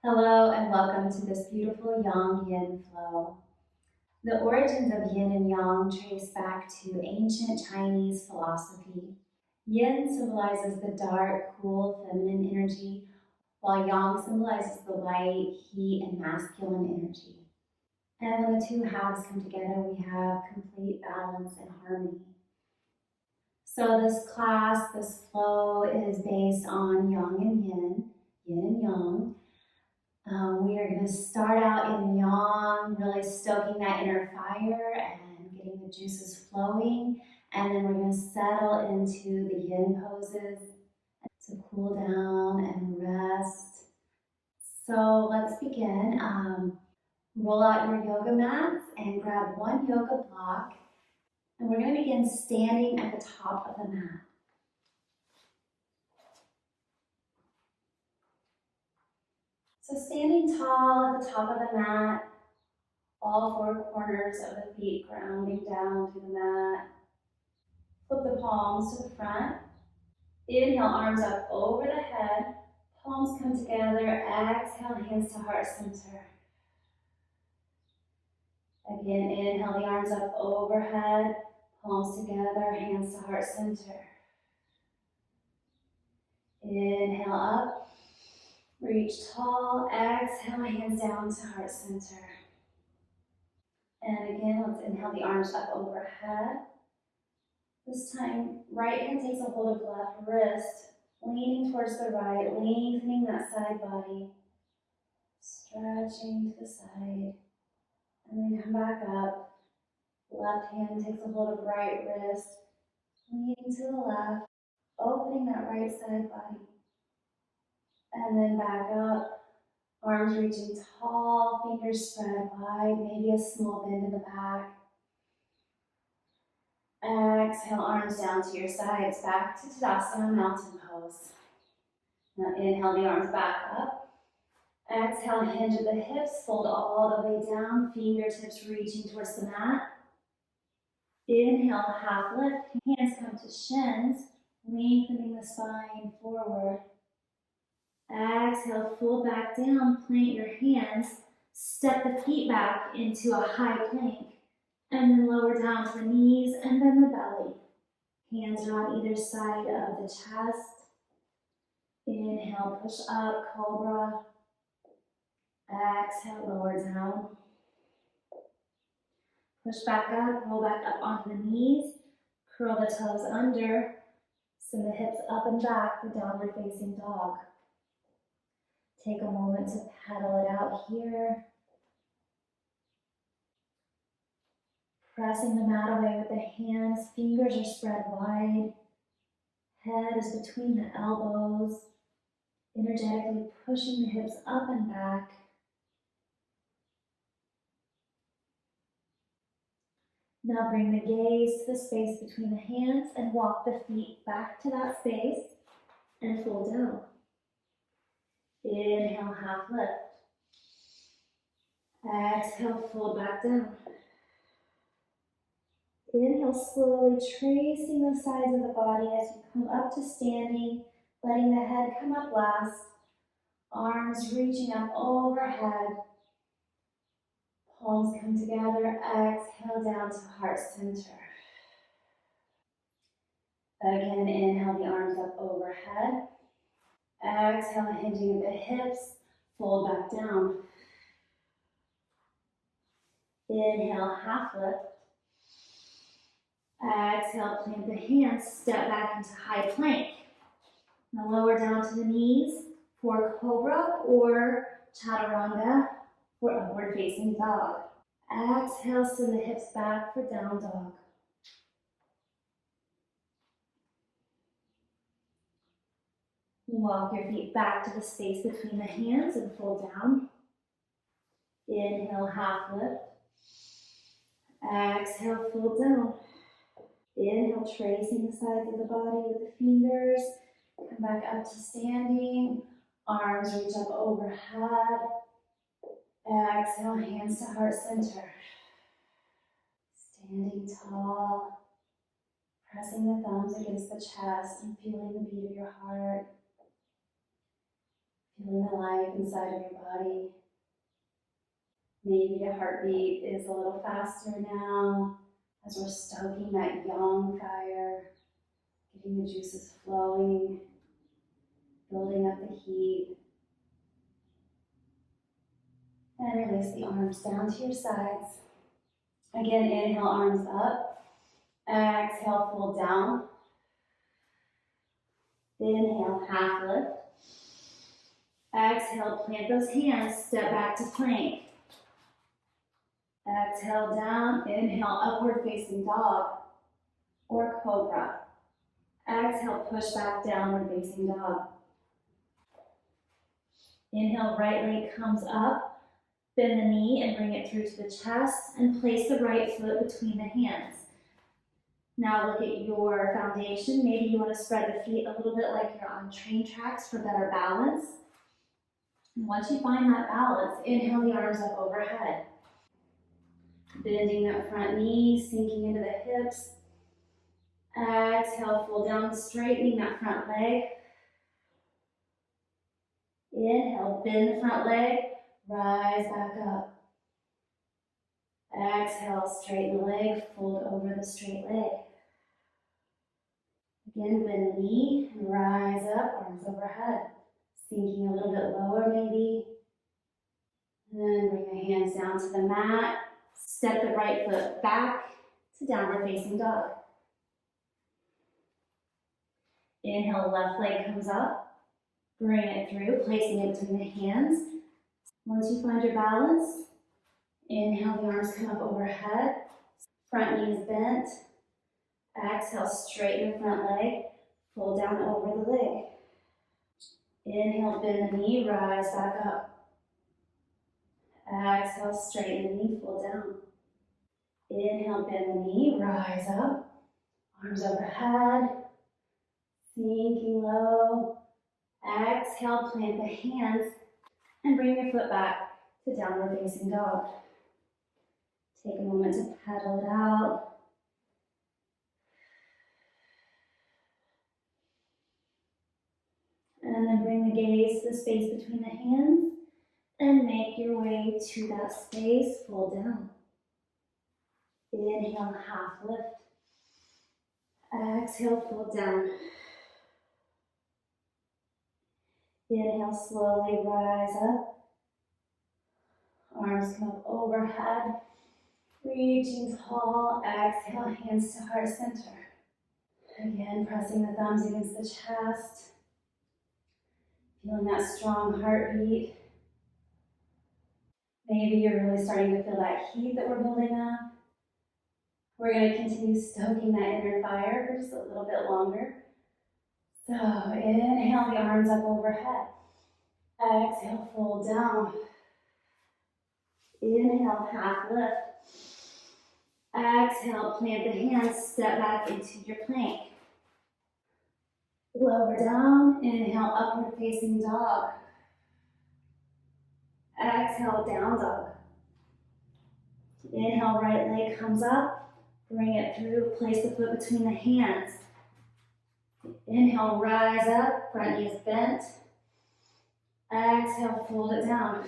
Hello and welcome to this beautiful Yang-Yin flow. The origins of yin and yang trace back to ancient Chinese philosophy. Yin symbolizes the dark, cool, feminine energy, while yang symbolizes the light, heat, and masculine energy. And when the two halves come together, we have complete balance and harmony. So this class, this flow is based on yang and yin and yang. We are going to start out in yang, really stoking that inner fire and getting the juices flowing. And then we're going to settle into the yin poses to cool down and rest. So let's begin. Roll out your yoga mats and grab one yoga block. And we're going to begin standing at the top of the mat. So standing tall at the top of the mat, all four corners of the feet grounding down to the mat. Flip the palms to the front. Inhale, arms up over the head. Palms come together. Exhale, hands to heart center. Again, inhale the arms up overhead. Palms together, hands to heart center. Inhale up. Reach tall. Exhale, hands down to heart center. And again, let's inhale the arms up overhead. This time, right hand takes a hold of left wrist, leaning towards the right, lengthening that side body, stretching to the side, and then come back up. Left hand takes a hold of right wrist, leaning to the left, opening that right side body, and then back up. Arms reaching tall, fingers spread wide, maybe a small bend in the back. Exhale, arms down to your sides, back to Tadasana, mountain pose. Now inhale the arms back up. Exhale, hinge at the hips, fold all the way down, fingertips reaching towards the mat. Inhale, half lift, hands come to shins, lengthening the spine forward. Exhale, fold back down, plant your hands, step the feet back into a high plank, and then lower down to the knees and then the belly. Hands are on either side of the chest. Inhale, push up, cobra. Exhale, lower down. Push back up, roll back up onto the knees. Curl the toes under. Send the hips up and back for downward facing dog. Take a moment to pedal it out here. Pressing the mat away with the hands. Fingers are spread wide. Head is between the elbows. Energetically pushing the hips up and back. Now bring the gaze to the space between the hands and walk the feet back to that space and fold down. Inhale, half lift. Exhale, fold back down. Inhale, slowly tracing the sides of the body as you come up to standing, letting the head come up last. Arms reaching up overhead. Palms come together. Exhale down to heart center. Again, inhale the arms up overhead. Exhale, hinging at the hips. Fold back down. Inhale, half lift. Exhale, plant the hands, step back into high plank. Now lower down to the knees for cobra or chaturanga for upward facing dog. Exhale, send the hips back for down dog. Walk your feet back to the space between the hands and fold down. Inhale, half lift. Exhale, fold down. Inhale, tracing the sides of the body with the fingers. Come back up to standing. Arms reach up overhead. Exhale, hands to heart center. Standing tall. Pressing the thumbs against the chest and feeling the beat of your heart. Feeling the life inside of your body. Maybe your heartbeat is a little faster now as we're stoking that yang fire, getting the juices flowing, building up the heat. And release the arms down to your sides. Again, inhale, arms up. Exhale, fold down. Inhale, half lift. Exhale, plant those hands, step back to plank. Exhale down, inhale, upward facing dog or cobra. Exhale, push back, downward facing dog. Inhale, right leg comes up, bend the knee and bring it through to the chest and place the right foot between the hands. Now look at your foundation. Maybe you want to spread the feet a little bit like you're on train tracks for better balance. And once you find that balance, inhale the arms up overhead. Bending that front knee, sinking into the hips. Exhale, fold down, straightening that front leg. Inhale, bend the front leg, rise back up. Exhale, straighten the leg, fold over the straight leg. Again, bend the knee and rise up, arms overhead. Sinking a little bit lower maybe. Then bring the hands down to the mat. Step the right foot back to downward facing dog. Inhale, left leg comes up. Bring it through, placing it between the hands. Once you find your balance, inhale, the arms come up overhead. Front knee is bent. Exhale, straighten the front leg. Fold down over the leg. Inhale, bend the knee, rise back up. Exhale, straighten the knee, fold down. Inhale, bend the knee, rise up. Arms overhead. Sinking low. Exhale, plant the hands and bring your foot back to downward facing dog. Take a moment to pedal it out. And then bring the gaze to the space between the hands and make your way to that space, fold down. Inhale, half lift. Exhale, fold down. Inhale, slowly rise up. Arms come up overhead. Reaching tall. Exhale, hands to heart center. Again, pressing the thumbs against the chest. Feeling that strong heartbeat. Maybe you're really starting to feel that heat that we're building up. We're going to continue stoking that inner fire for just a little bit longer. So inhale the arms up overhead. Exhale, fold down. Inhale, half lift. Exhale, plant the hands, step back into your plank. Lower down, inhale, upward facing dog. Exhale, down dog. Inhale, right leg comes up. Bring it through, place the foot between the hands. Inhale, rise up, front knee is bent. Exhale, fold it down.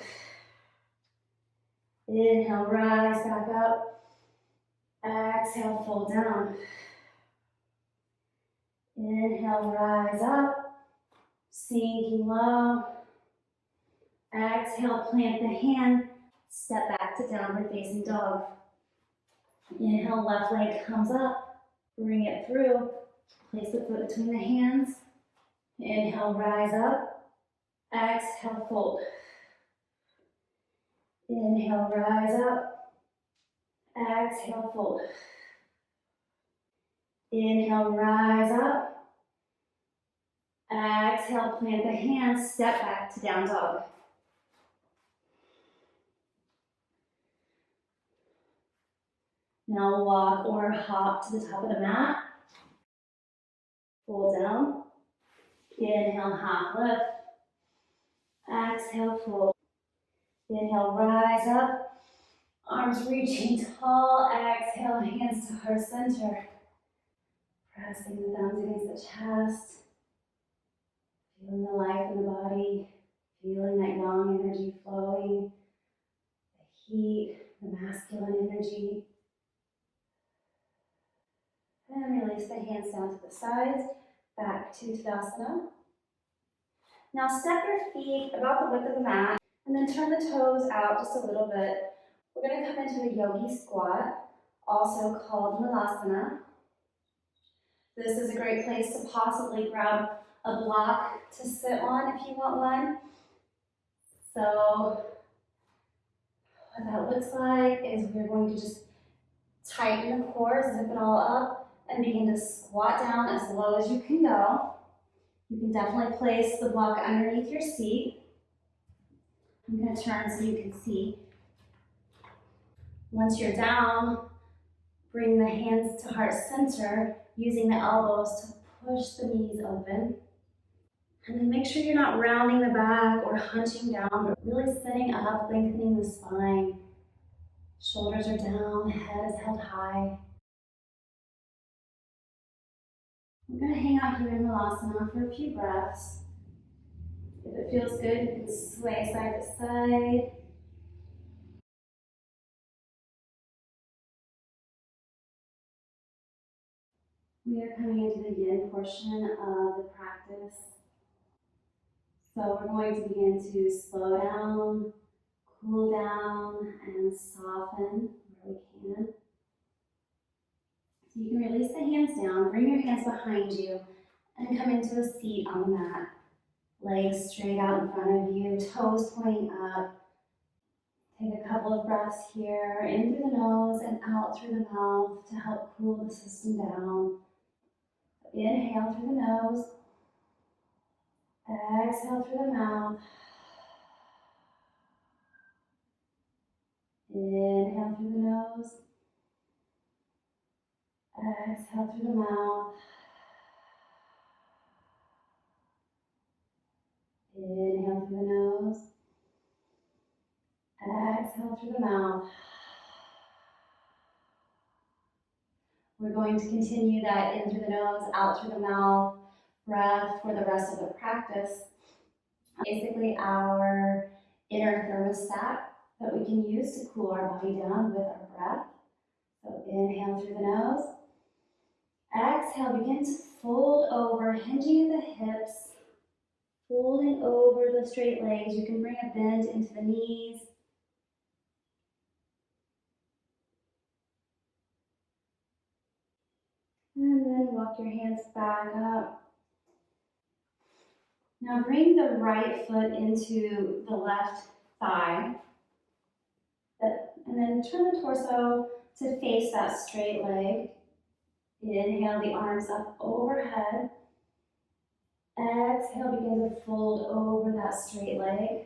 Inhale, rise back up. Exhale, fold down. Inhale, rise up. Sinking low. Exhale, plant the hand. Step back to downward facing dog. Inhale, left leg comes up. Bring it through. Place the foot between the hands. Inhale, rise up. Exhale, fold. Inhale, rise up. Exhale, fold. Inhale, rise up. Exhale, plant the hands, step back to down dog. Now walk or hop to the top of the mat. Fold down. Inhale, half lift. Exhale, fold. Inhale, rise up. Arms reaching tall. Exhale, hands to heart center. Pressing the thumbs against the chest. Feeling the life in the body. Feeling that yang energy flowing, the heat, the masculine energy. And release the hands down to the sides, back to Tadasana. Now step your feet about the width of the mat, and then turn the toes out just a little bit. We're going to come into the yogi squat, also called Malasana. This is a great place to possibly grab a block to sit on if you want one. So what that looks like is we're going to just tighten the core, zip it all up, and begin to squat down as low as you can go. You can definitely place the block underneath your seat. I'm going to turn so you can see. Once you're down, bring the hands to heart center, using the elbows to push the knees open. And then make sure you're not rounding the back or hunching down, but really sitting up, lengthening the spine. Shoulders are down, head is held high. We're going to hang out here in Malasana for a few breaths. If it feels good, you can sway side to side. We are coming into the yin portion of the practice. So we're going to begin to slow down, cool down, and soften where we can. So you can release the hands down, bring your hands behind you, and come into a seat on the mat. Legs straight out in front of you, toes pointing up. Take a couple of breaths here, in through the nose and out through the mouth to help cool the system down. Inhale through the nose. Exhale through the mouth. Inhale through the nose. Exhale through the mouth. Inhale through the nose. Exhale through the mouth. We're going to continue that in through the nose, out through the mouth breath for the rest of the practice. Basically our inner thermostat that we can use to cool our body down with our breath. So inhale through the nose. Exhale, begin to fold over, hinging at the hips, folding over the straight legs. You can bring a bend into the knees. And then walk your hands back up. Now bring the right foot into the left thigh. And then turn the torso to face that straight leg. Inhale the arms up overhead. Exhale, begin to fold over that straight leg.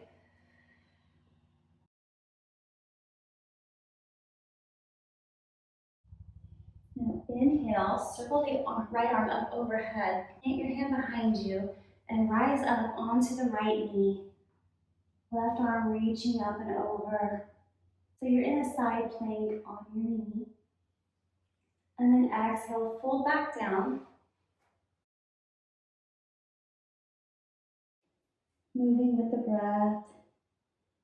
Now inhale, circle the right arm up overhead. Plant your hand behind you and rise up onto the right knee. Left arm reaching up and over. So you're in a side plank on your knee. And then exhale, fold back down. Moving with the breath,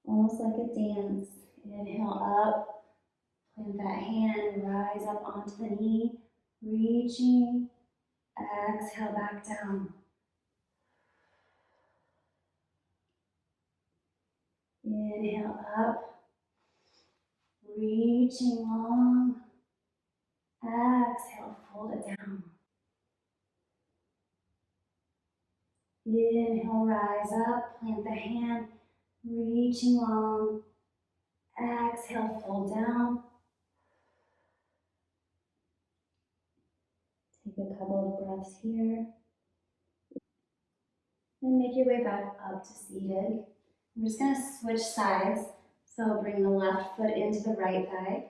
almost like a dance. Inhale up, plant that hand, rise up onto the knee, reaching. Exhale back down. Inhale up, reaching long. Exhale, fold it down. Inhale, rise up, plant the hand, reaching long. Exhale, fold down. Take a couple of breaths here. And make your way back up to seated. I'm just going to switch sides. So bring the left foot into the right thigh.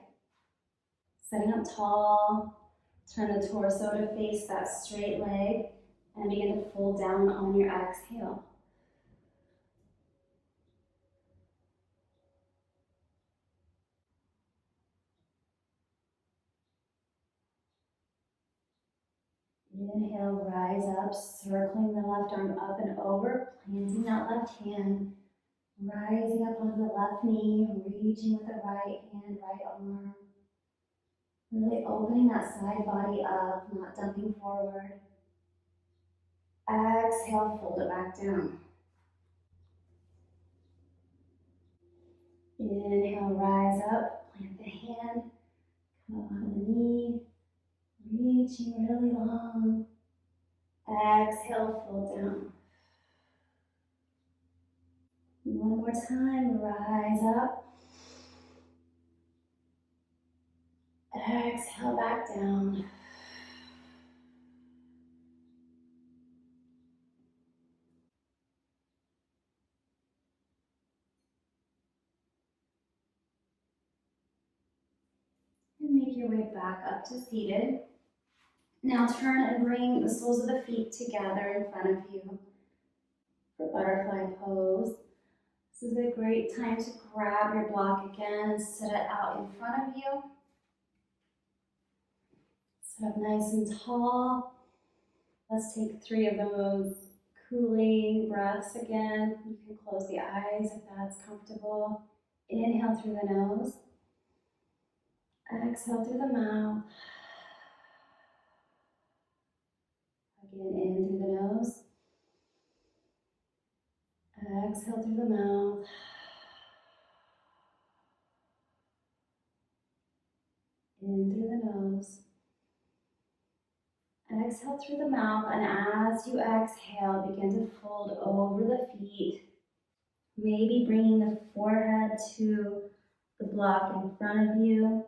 Sitting up tall, turn the torso to face that straight leg and begin to fold down on your exhale. Inhale, rise up, circling the left arm up and over, planting that left hand, Rising up onto the left knee, reaching with the right hand, right arm. Really opening that side body up, not dumping forward. Exhale, fold it back down. Inhale, rise up, plant the hand, come up onto the knee, reaching really long. Exhale, fold down. One more time, rise up. Exhale, back down. And make your way back up to seated. Now turn and bring the soles of the feet together in front of you for butterfly pose. This is a great time to grab your block again and set it out in front of you. Sit up nice and tall. Let's take 3 of those cooling breaths again. You can close the eyes if that's comfortable. Inhale through the nose. Exhale through the mouth. Again, in through the nose. Exhale through the mouth. In through the nose. Exhale through the mouth, and as you exhale, begin to fold over the feet. Maybe bringing the forehead to the block in front of you.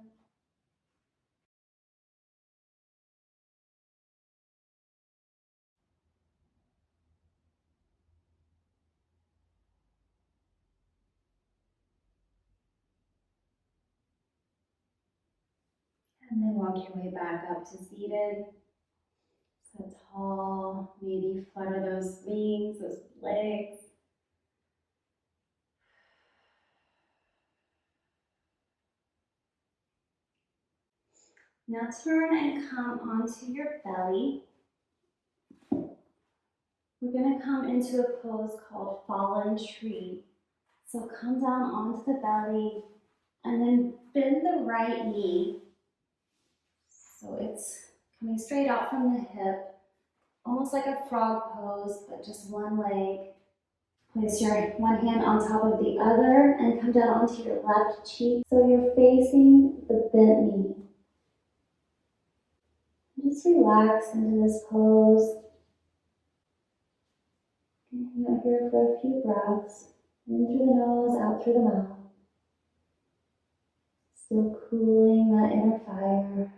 And then walk your way back up to seated. So tall, maybe flutter those wings, those legs. Now turn and come onto your belly. We're going to come into a pose called fallen tree. So come down onto the belly and then bend the right knee. So it's coming straight out from the hip, almost like a frog pose, but just one leg. Place your one hand on top of the other and come down onto your left cheek so you're facing the bent knee. Just relax into this pose. Hang out here for a few breaths. In through the nose, out through the mouth. Still cooling that inner fire.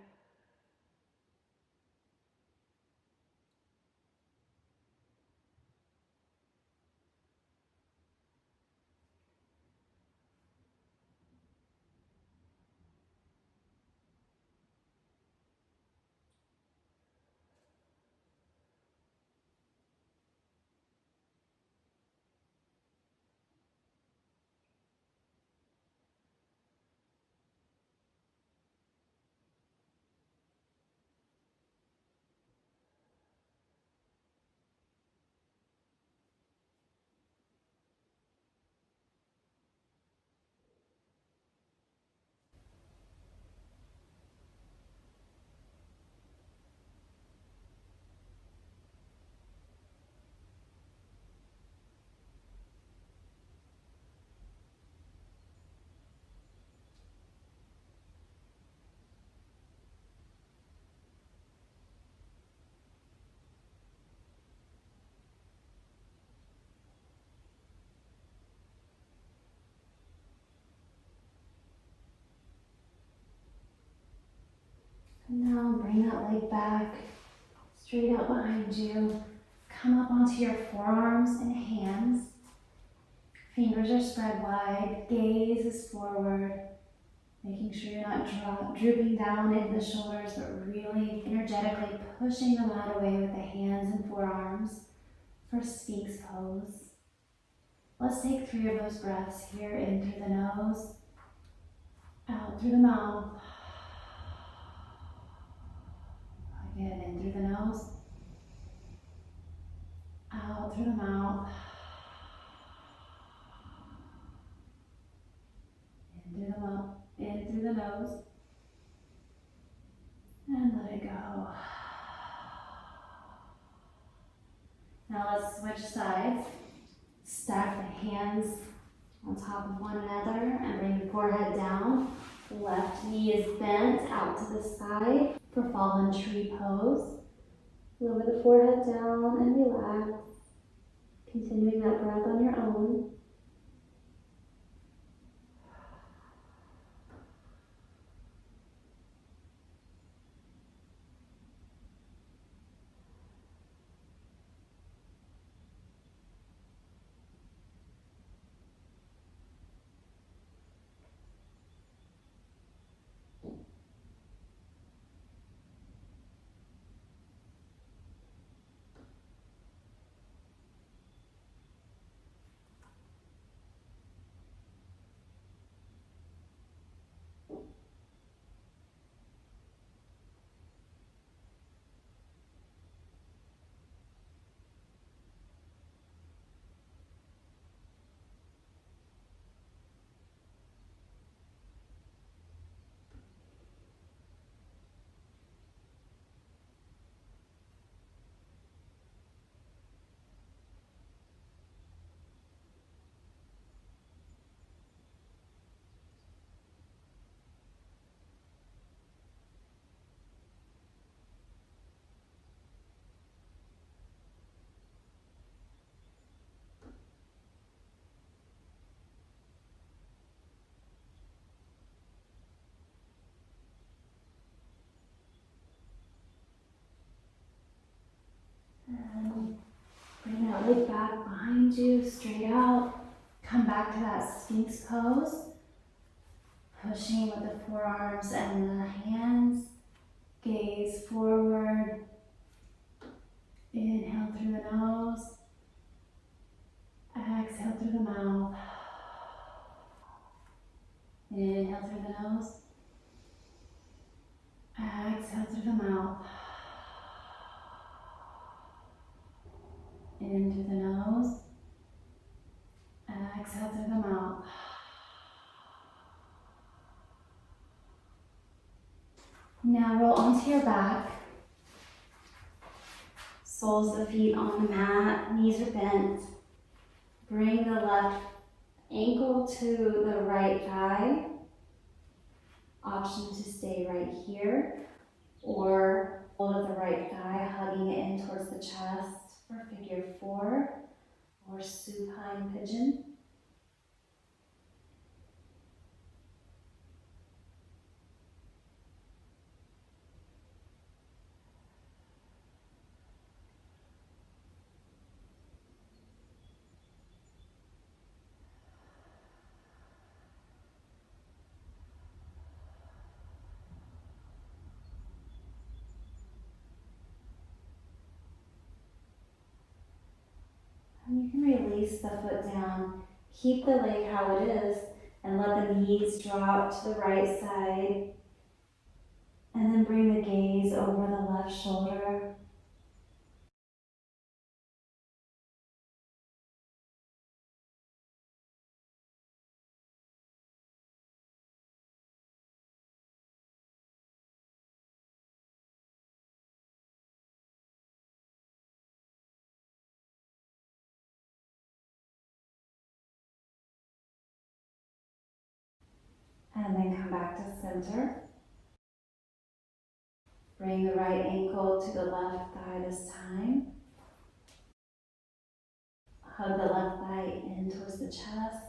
And now bring that leg back, straight out behind you. Come up onto your forearms and hands. Fingers are spread wide, gaze is forward. Making sure you're not drooping down into the shoulders, but really energetically pushing the mat away with the hands and forearms for Sphinx pose. Let's take 3 of those breaths here, in through the nose, out through the mouth. Again, in through the nose, out through the mouth. In through the mouth, in through the nose, and let it go. Now let's switch sides. Stack the hands on top of one another and bring the forehead down. Left knee is bent out to the side for fallen tree pose. Lower the forehead down and relax. Continuing that breath on your own. And bring that leg back behind you, straight out. Come back to that Sphinx pose. Pushing with the forearms and the hands. Gaze forward. Inhale through the nose. Exhale through the mouth. Inhale through the nose. Exhale through the mouth. In through the nose. Exhale through the mouth. Now roll onto your back. Soles of the feet on the mat. Knees are bent. Bring the left ankle to the right thigh. Option to stay right here. Or hold of the right thigh, hugging it in towards the chest for figure 4 or supine pigeon. And you can release the foot down. Keep the leg how it is and let the knees drop to the right side. And then bring the gaze over the left shoulder. And then come back to center. Bring the right ankle to the left thigh this time. Hug the left thigh in towards the chest.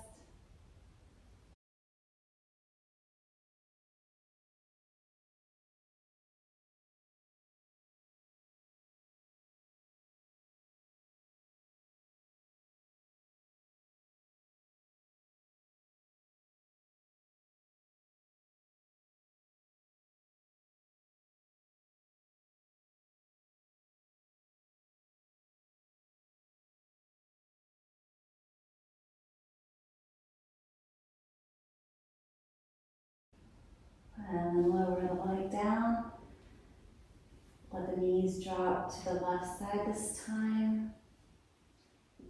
And then lower the leg down. Let the knees drop to the left side this time.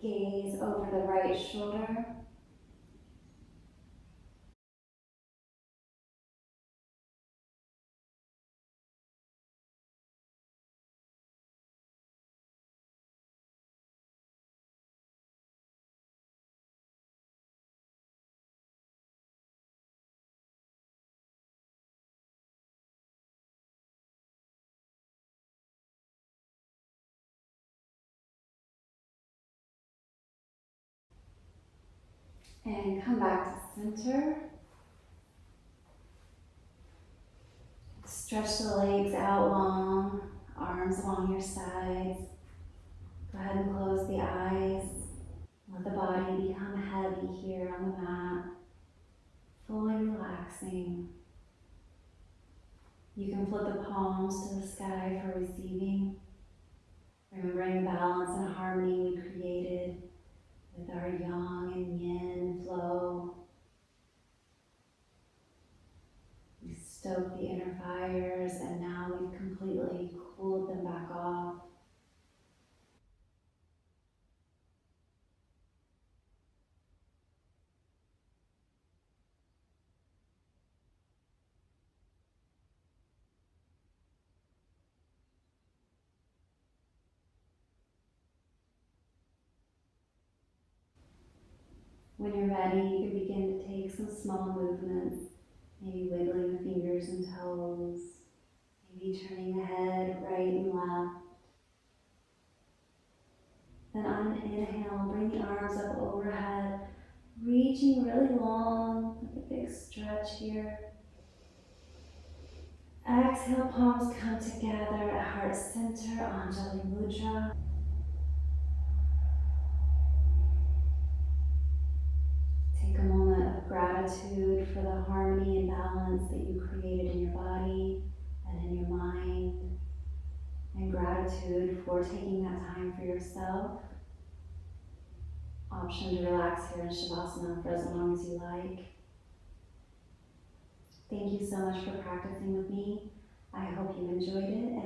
Gaze over the right shoulder. And come back to center. Stretch the legs out long, arms along your sides. Go ahead and close the eyes. Let the body become heavy here on the mat, fully relaxing. You can flip the palms to the sky for receiving, remembering the balance and harmony we created with our yang and yin flow. We stoked the inner fires and now we've completely cooled them back off. When you're ready, you can begin to take some small movements, maybe wiggling the fingers and toes, maybe turning the head right and left. Then on an inhale, bring the arms up overhead, reaching really long with a big stretch here. Exhale, palms come together at heart center, Anjali Mudra. Take a moment of gratitude for the harmony and balance that you created in your body and in your mind, and gratitude for taking that time for yourself. Option to relax here in Shavasana for as long as you like. Thank you so much for practicing with me. I hope you enjoyed it,